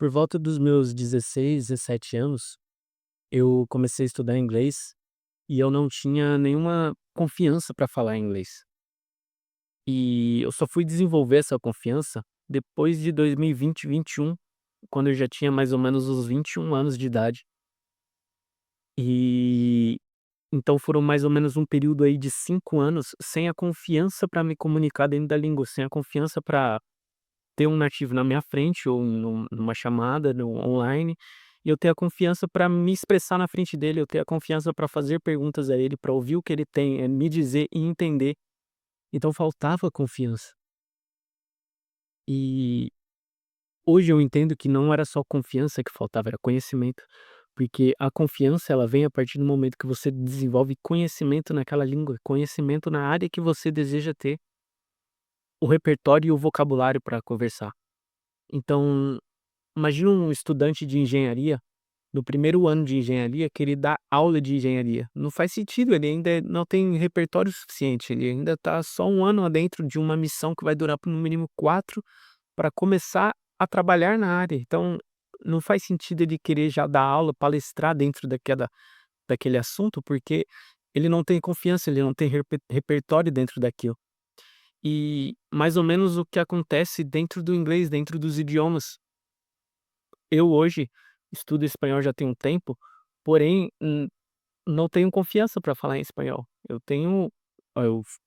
Por volta dos meus 16, 17 anos, eu comecei a estudar inglês e eu não tinha nenhuma confiança para falar inglês. E eu só fui desenvolver essa confiança depois de 2020, 21, quando eu já tinha mais ou menos os 21 anos de idade. E então foram mais ou menos um período aí de 5 anos sem a confiança para me comunicar dentro da língua, sem a confiança para ter um nativo na minha frente ou numa chamada no online, e eu ter a confiança para me expressar na frente dele, eu ter a confiança para fazer perguntas a ele, para ouvir o que ele tem, me dizer e entender. Então faltava confiança. E hoje eu entendo que não era só confiança que faltava, era conhecimento, porque a confiança ela vem a partir do momento que você desenvolve conhecimento naquela língua, conhecimento na área que você deseja ter, o repertório e o vocabulário para conversar. Então, imagina um estudante de engenharia, no primeiro ano de engenharia, que ele dá aula de engenharia. Não faz sentido, ele ainda não tem repertório suficiente, ele ainda está só um ano dentro de uma missão que vai durar por no mínimo 4 para começar a trabalhar na área. Então, não faz sentido ele querer já dar aula, palestrar dentro daquele assunto, porque ele não tem confiança, ele não tem repertório dentro daquilo. E mais ou menos o que acontece dentro do inglês, dentro dos idiomas. Eu hoje estudo espanhol já tem um tempo, porém, não tenho confiança para falar em espanhol. Eu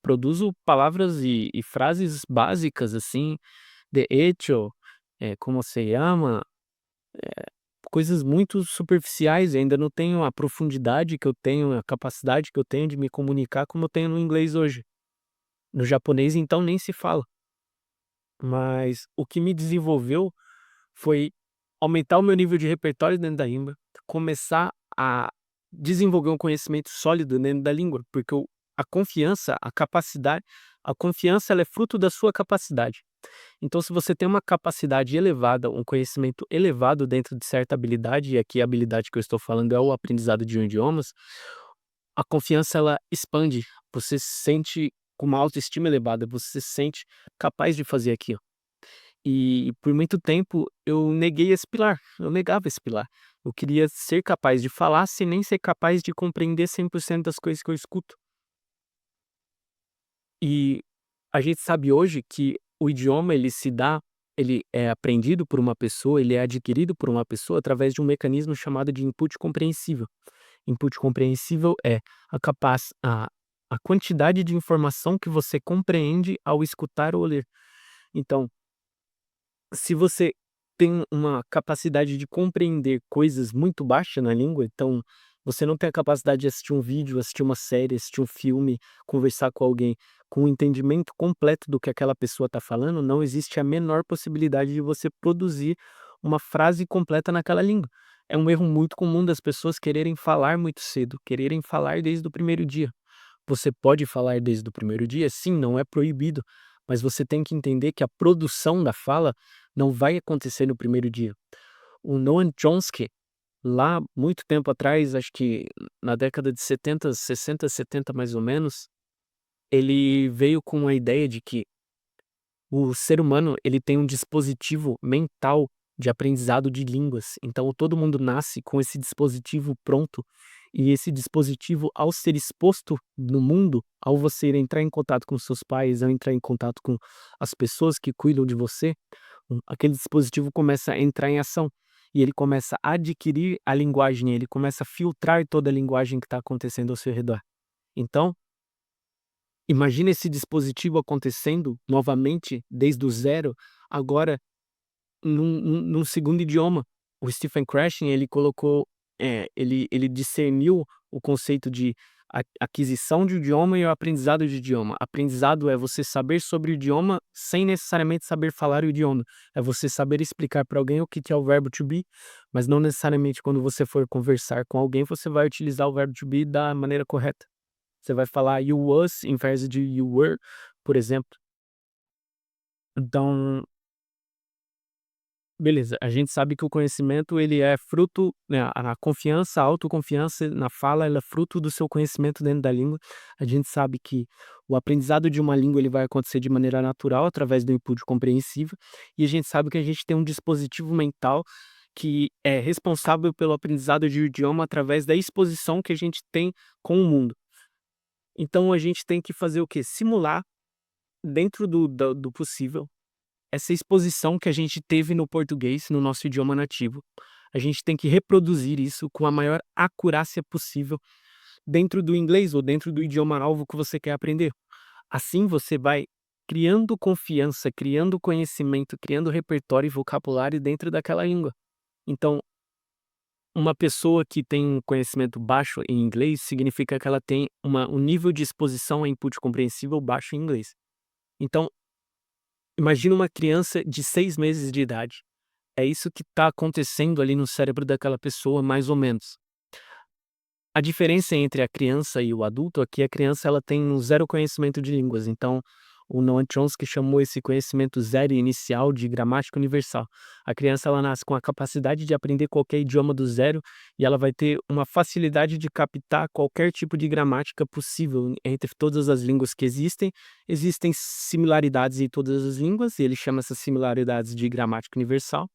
produzo palavras e frases básicas, assim, de hecho, como se llama, coisas muito superficiais, ainda não tenho a profundidade que eu tenho, a capacidade que eu tenho de me comunicar como eu tenho no inglês hoje. No japonês, então, nem se fala. Mas o que me desenvolveu foi aumentar o meu nível de repertório dentro da língua, começar a desenvolver um conhecimento sólido dentro da língua, porque a confiança, a confiança ela é fruto da sua capacidade. Então, se você tem uma capacidade elevada, um conhecimento elevado dentro de certa habilidade, e aqui a habilidade que eu estou falando é o aprendizado de um idiomas, a confiança ela expande, você se sente com uma autoestima elevada, você se sente capaz de fazer aquilo. E por muito tempo eu neguei esse pilar, eu negava esse pilar. Eu queria ser capaz de falar sem nem ser capaz de compreender 100% das coisas que eu escuto. E a gente sabe hoje que o idioma ele é aprendido por uma pessoa, ele é adquirido por uma pessoa através de um mecanismo chamado de input compreensível. Input compreensível é a quantidade de informação que você compreende ao escutar ou ler. Então, se você tem uma capacidade de compreender coisas muito baixa na língua, então você não tem a capacidade de assistir um vídeo, assistir uma série, assistir um filme, conversar com alguém com um entendimento completo do que aquela pessoa está falando, não existe a menor possibilidade de você produzir uma frase completa naquela língua. É um erro muito comum das pessoas quererem falar muito cedo, quererem falar desde o primeiro dia. Você pode falar desde o primeiro dia? Sim, não é proibido, mas você tem que entender que a produção da fala não vai acontecer no primeiro dia. O Noam Chomsky, lá muito tempo atrás, acho que na década de 70, 60, 70 mais ou menos, ele veio com a ideia de que o ser humano, ele tem um dispositivo mental de aprendizado de línguas. Então todo mundo nasce com esse dispositivo pronto, e esse dispositivo, ao ser exposto no mundo, ao você entrar em contato com seus pais, ao entrar em contato com as pessoas que cuidam de você, aquele dispositivo começa a entrar em ação, e ele começa a adquirir a linguagem, ele começa a filtrar toda a linguagem que está acontecendo ao seu redor. Então, imagina esse dispositivo acontecendo novamente desde o zero, agora num segundo idioma. O Stephen Krashen ele colocou, ele discerniu o conceito de aquisição de idioma e o aprendizado de idioma. Aprendizado é você saber sobre o idioma sem necessariamente saber falar o idioma. É você saber explicar para alguém o que que é o verbo to be, mas não necessariamente quando você for conversar com alguém, você vai utilizar o verbo to be da maneira correta. Você vai falar "you was" em vez de "you were", por exemplo. Então Beleza, a gente sabe que o conhecimento ele é fruto, né, a confiança, a autoconfiança na fala, ela é fruto do seu conhecimento dentro da língua. A gente sabe que o aprendizado de uma língua ele vai acontecer de maneira natural através do input compreensível, e a gente sabe que a gente tem um dispositivo mental que é responsável pelo aprendizado de um idioma através da exposição que a gente tem com o mundo. Então a gente tem que fazer o quê? Simular dentro do possível essa exposição que a gente teve no português, no nosso idioma nativo. A gente tem que reproduzir isso com a maior acurácia possível dentro do inglês ou dentro do idioma novo que você quer aprender. Assim você vai criando confiança, criando conhecimento, criando repertório e vocabulário dentro daquela língua. Então, uma pessoa que tem um conhecimento baixo em inglês significa que ela tem um nível de exposição a input compreensível baixo em inglês. Então, imagina uma criança de 6 meses de idade. É isso que está acontecendo ali no cérebro daquela pessoa, mais ou menos. A diferença entre a criança e o adulto é que a criança ela tem um zero conhecimento de línguas, então o Noam Chomsky chamou esse conhecimento zero inicial de gramática universal. A criança ela nasce com a capacidade de aprender qualquer idioma do zero e ela vai ter uma facilidade de captar qualquer tipo de gramática possível entre todas as línguas que existem. Existem similaridades em todas as línguas, e ele chama essas similaridades de gramática universal.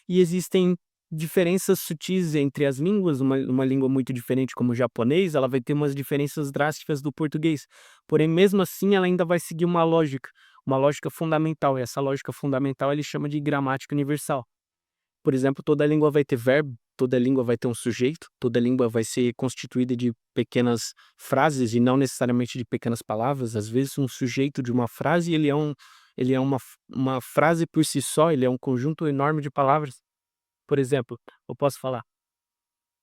E existem diferenças sutis entre as línguas, uma língua muito diferente como o japonês, ela vai ter umas diferenças drásticas do português, porém mesmo assim ela ainda vai seguir uma lógica fundamental, e essa lógica fundamental ele chama de gramática universal. Por exemplo, toda língua vai ter verbo, toda língua vai ter um sujeito, toda língua vai ser constituída de pequenas frases e não necessariamente de pequenas palavras. Às vezes um sujeito de uma frase ele é uma frase por si só, ele é um conjunto enorme de palavras. Por exemplo, eu posso falar: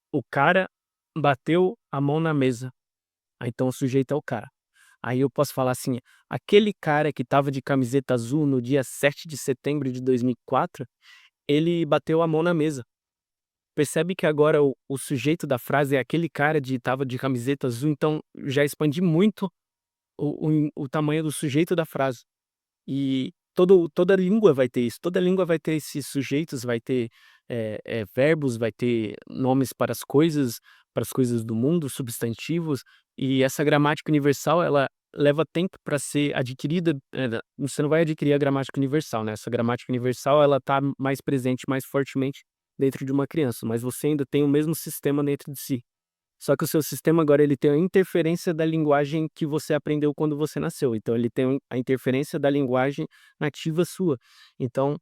"O cara bateu a mão na mesa", aí então o sujeito é o cara. Aí eu posso falar assim: "Aquele cara que estava de camiseta azul no dia 7 de setembro de 2004, ele bateu a mão na mesa". Percebe que agora o sujeito da frase é aquele cara de estava de camiseta azul, então já expandi muito o tamanho do sujeito da frase. E toda língua vai ter isso, toda língua vai ter esses sujeitos, vai ter, verbos, vai ter nomes para as coisas do mundo, substantivos, e essa gramática universal ela leva tempo para ser adquirida, você não vai adquirir a gramática universal, né, essa gramática universal ela tá mais presente, mais fortemente dentro de uma criança, mas você ainda tem o mesmo sistema dentro de si. Só que o seu sistema agora ele tem a interferência da linguagem que você aprendeu quando você nasceu, então ele tem a interferência da linguagem nativa sua. Então,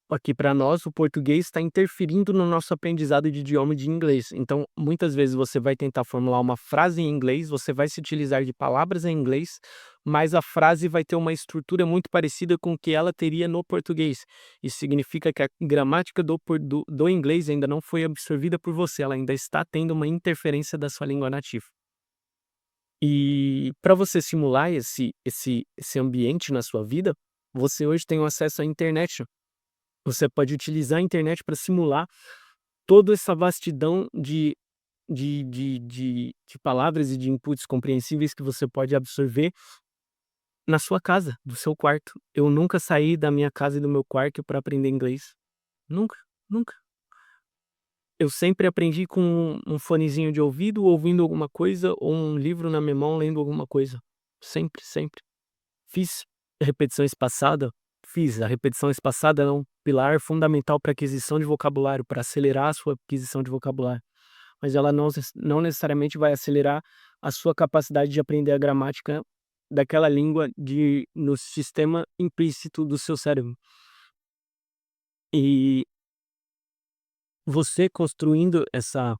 aqui para nós o português está interferindo no nosso aprendizado de idioma de inglês. Então, muitas vezes você vai tentar formular uma frase em inglês, você vai se utilizar de palavras em inglês, mas a frase vai ter uma estrutura muito parecida com o que ela teria no português. Isso significa que a gramática do inglês ainda não foi absorvida por você, ela ainda está tendo uma interferência da sua língua nativa. E para você simular esse ambiente na sua vida, você hoje tem o acesso à internet. Você pode utilizar a internet para simular toda essa vastidão de palavras e de inputs compreensíveis que você pode absorver na sua casa, do seu quarto. Eu nunca saí da minha casa e do meu quarto para aprender inglês. Nunca, nunca. Eu sempre aprendi com um fonezinho de ouvido, ouvindo alguma coisa, ou um livro na minha mão, lendo alguma coisa. Sempre, sempre. Fiz repetição espaçada? Fiz. A repetição espaçada é um pilar fundamental para aquisição de vocabulário, para acelerar a sua aquisição de vocabulário. Mas ela não necessariamente vai acelerar a sua capacidade de aprender a gramática daquela língua no sistema implícito do seu cérebro. E você construindo essa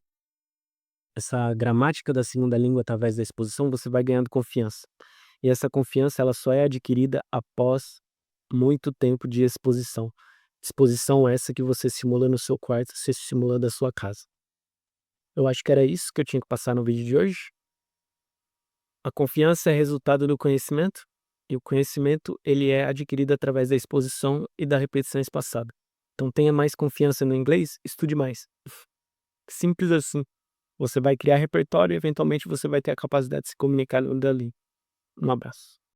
gramática da segunda língua através da exposição, você vai ganhando confiança. E essa confiança ela só é adquirida após muito tempo de exposição. Exposição essa que você simula no seu quarto, você simula da sua casa. Eu acho que era isso que eu tinha que passar no vídeo de hoje. A confiança é resultado do conhecimento, e o conhecimento ele é adquirido através da exposição e da repetição espaçada. Então tenha mais confiança no inglês, estude mais. Simples assim. Você vai criar repertório e eventualmente você vai ter a capacidade de se comunicar dali. Um abraço.